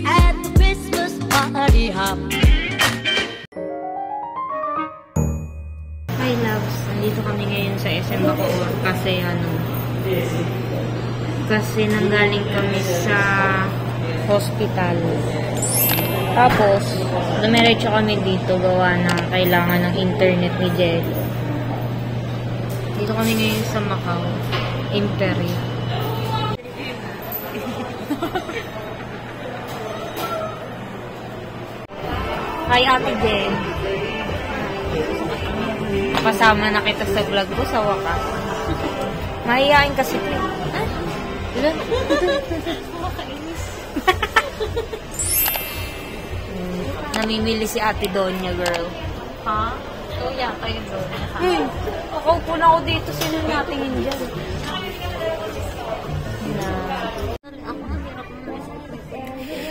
at the Christmas party hop. Hi loves, nandito kami ngayon sa SM Bacoor kasi nanggaling kami sa hospital. Tapos, dumiretso kami dito gawa ng kailangan ng internet ni Jelly. Dito kami ngayon sa Macau, Imperia. Hi Ate Jen. Kasama na kita sa vlog ko sa wakas. Mahihain kasi ko. Namimili si Ate Donya, girl. Ha? So, yata yun doon. Ako na ako dito. Sino natingin dyan?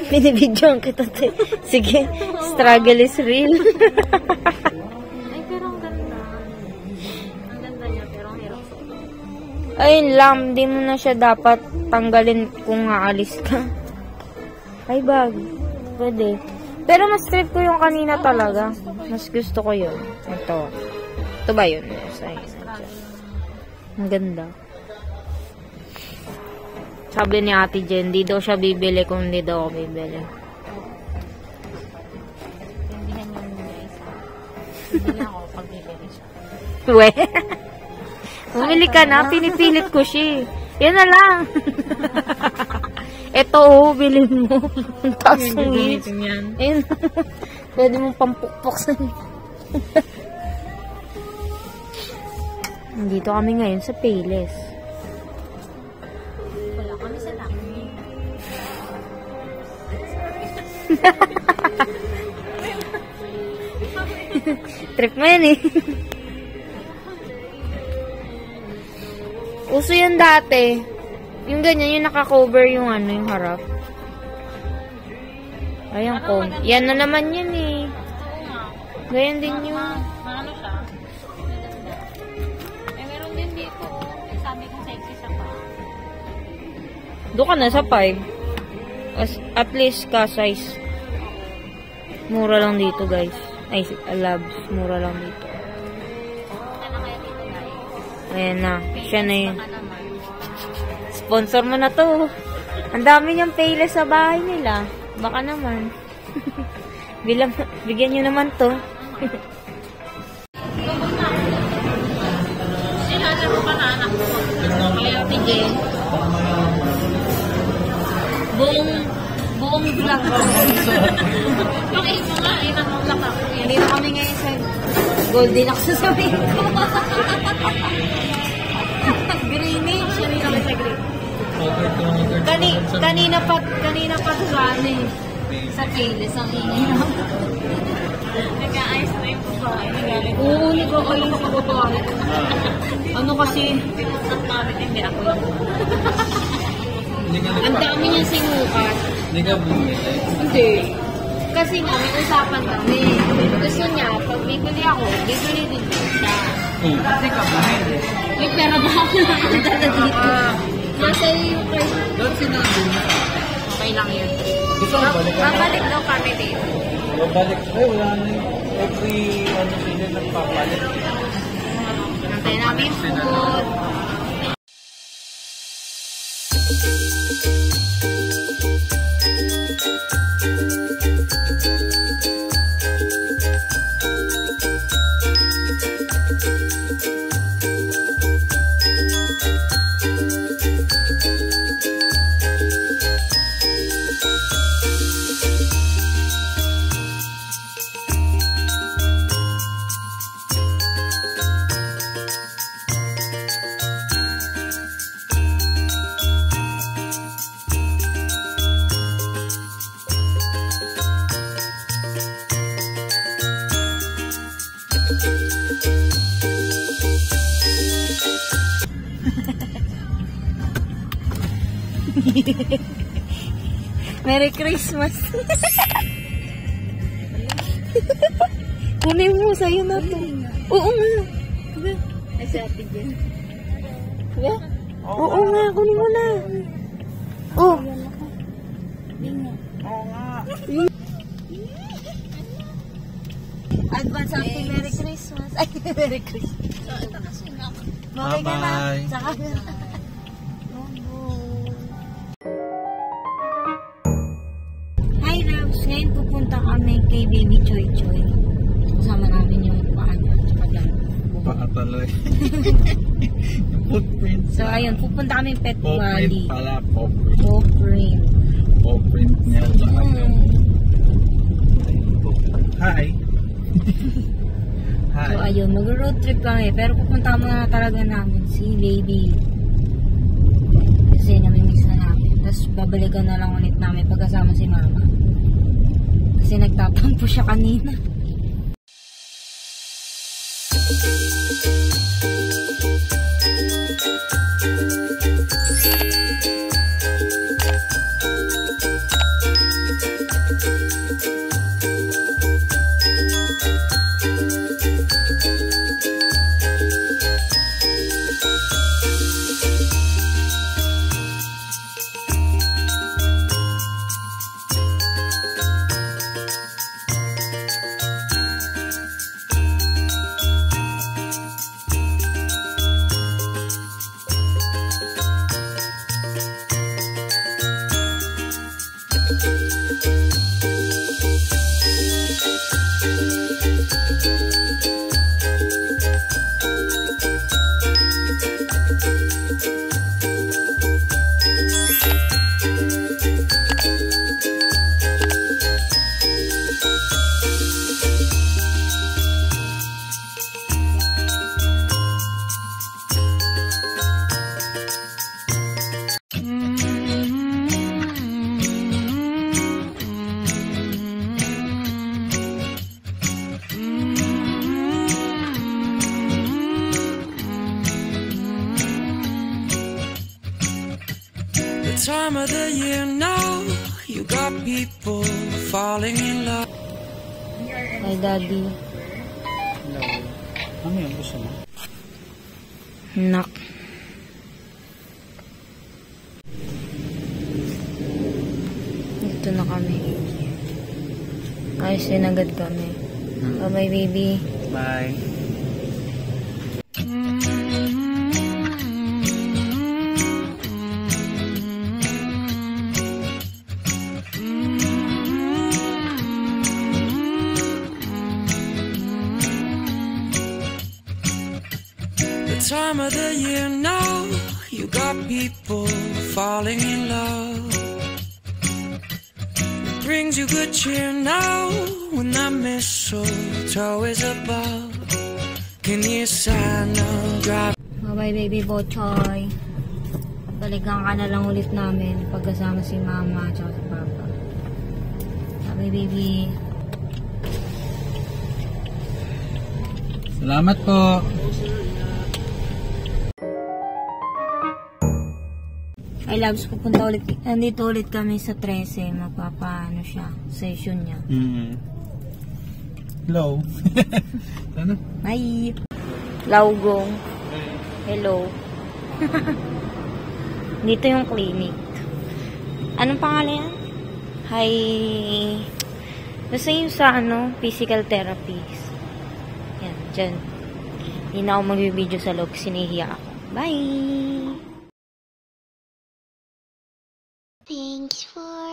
Binibidyoan kita. Sige, struggle is real. Ay, pero ang ganda. Ang ganda niya, pero ang hirap sa ulo. Ayun lang, di mo na siya dapat tanggalin kung aalis ka. Ay, bag. Pwede. Pero mas trip ko yung kanina talaga. Mas gusto ko yun. Ito. Ito ba yun? Ang ganda. Sabi ni Ate Jen, di daw siya bibili kung hindi daw ako bibili. Hindihan yun guys. Bibili ako pag bibili siya. We? Bumili ka na, pinipilit ko siya. Yan na lang. Ito, bilhin mo. Ang taas ng ngis. Ayun. Pwede mong pampukpok sa Nandito kami ngayon sa Payless. Wala kami sa laki. Trip mo yan eh. Uso yan dati. Yung ganyan, yung naka-cover yung ano, yung harap. Ayan ko. Yan na naman yun eh. Ganyan din yung... Ano siya? Eh, meron din dito. Sabi kong sexy siya pa. Doon ka na sa 5. At least ka size. Mura lang dito guys. Ay, loves. Mura lang dito. Ayan na. Siya na yun. Sponsor mo na to. Ang dami niyang Payless sa bahay nila. Baka naman. Bigyan niyo naman to. Sinasa mo pa na anak mo. Kaya Jen. Buong vlog ko. Okay mo nga. Inang vlog ako. Hindi na kami ngayon sa Goldilocks sa sabihin ko. Greeny. Siya nila kami sa green. Kanina pa sa sa Payless ang ingay na. Nagka-ice cream po ba? Oo, nagkakain sa babae. Ano kasi? Hindi ako lang. Ang dami niyang sinukat. Hindi ka bumili. Hindi. Kasi nga, may usapan kami. Gusto niya, pag bibili ako, bibili din siya. Hindi ka bumili. May pera ba ako nakakadala dito? Nasa yung price. Doon sinabi mo. Okay lang yun. Gusto mo balik? Babalik daw kami dito. Babalik. Ay, wala na yun. Every sila nagpapalik. Nantay namin food. Merry Christmas. Kunin mo, sa'yo na to. Oo nga. Ay, si Ate Jen. Oo nga, kunin mo na. Oh. Bingo. Oo nga. Advance happy Merry Christmas. Ay, Merry Christmas. So, ito na sila. Okay ka na? Bye-bye. Saka na. Hi, Labs. Ngayon pupunta kami kay Baby Choy Choy. Kasama namin yung paano. Pakatuloy. Footprint. So, ayun. Pupunta kami Pet Paw Valley. print pala. Paw print. Paw print. Paw print niya. Tsaka yung... Hi. Hi. So, ayun. Mag-road trip kami. Pero pupunta muna talaga namin si Baby. Kasi namimiss na namin. Tapos babalikan na lang ulit namin pagkasama si Mama. Kasi nagtatampo siya kanina. Time of the year now, you got people falling in love. Hi, Daddy. Hello. Ano yung gusto mo? Nak. Dito na kami. Ayos din agad kami. Bye-bye, baby. Bye. Time of the year now, you got people falling in love. It brings you good cheer now when that mistletoe is above. Can you sign a drop? Bye-bye, baby Bochoy. Balikan ka na lang ulit namin pagkasama si Mama at si Papa. Bye-bye, baby. Salamat po. Ay, Labs, pupunta ulit. Nandito ulit kami sa 13. Magpapaano siya. Session niya. Hello. Ano? Hi! Laugong. Hello. Dito yung clinic. Anong pangalan yan? Hi. Basta yung sa physical therapist. Yan, dyan. Hindi na ako mag-video sa loob. Sinihiya ako. Bye! Thanks for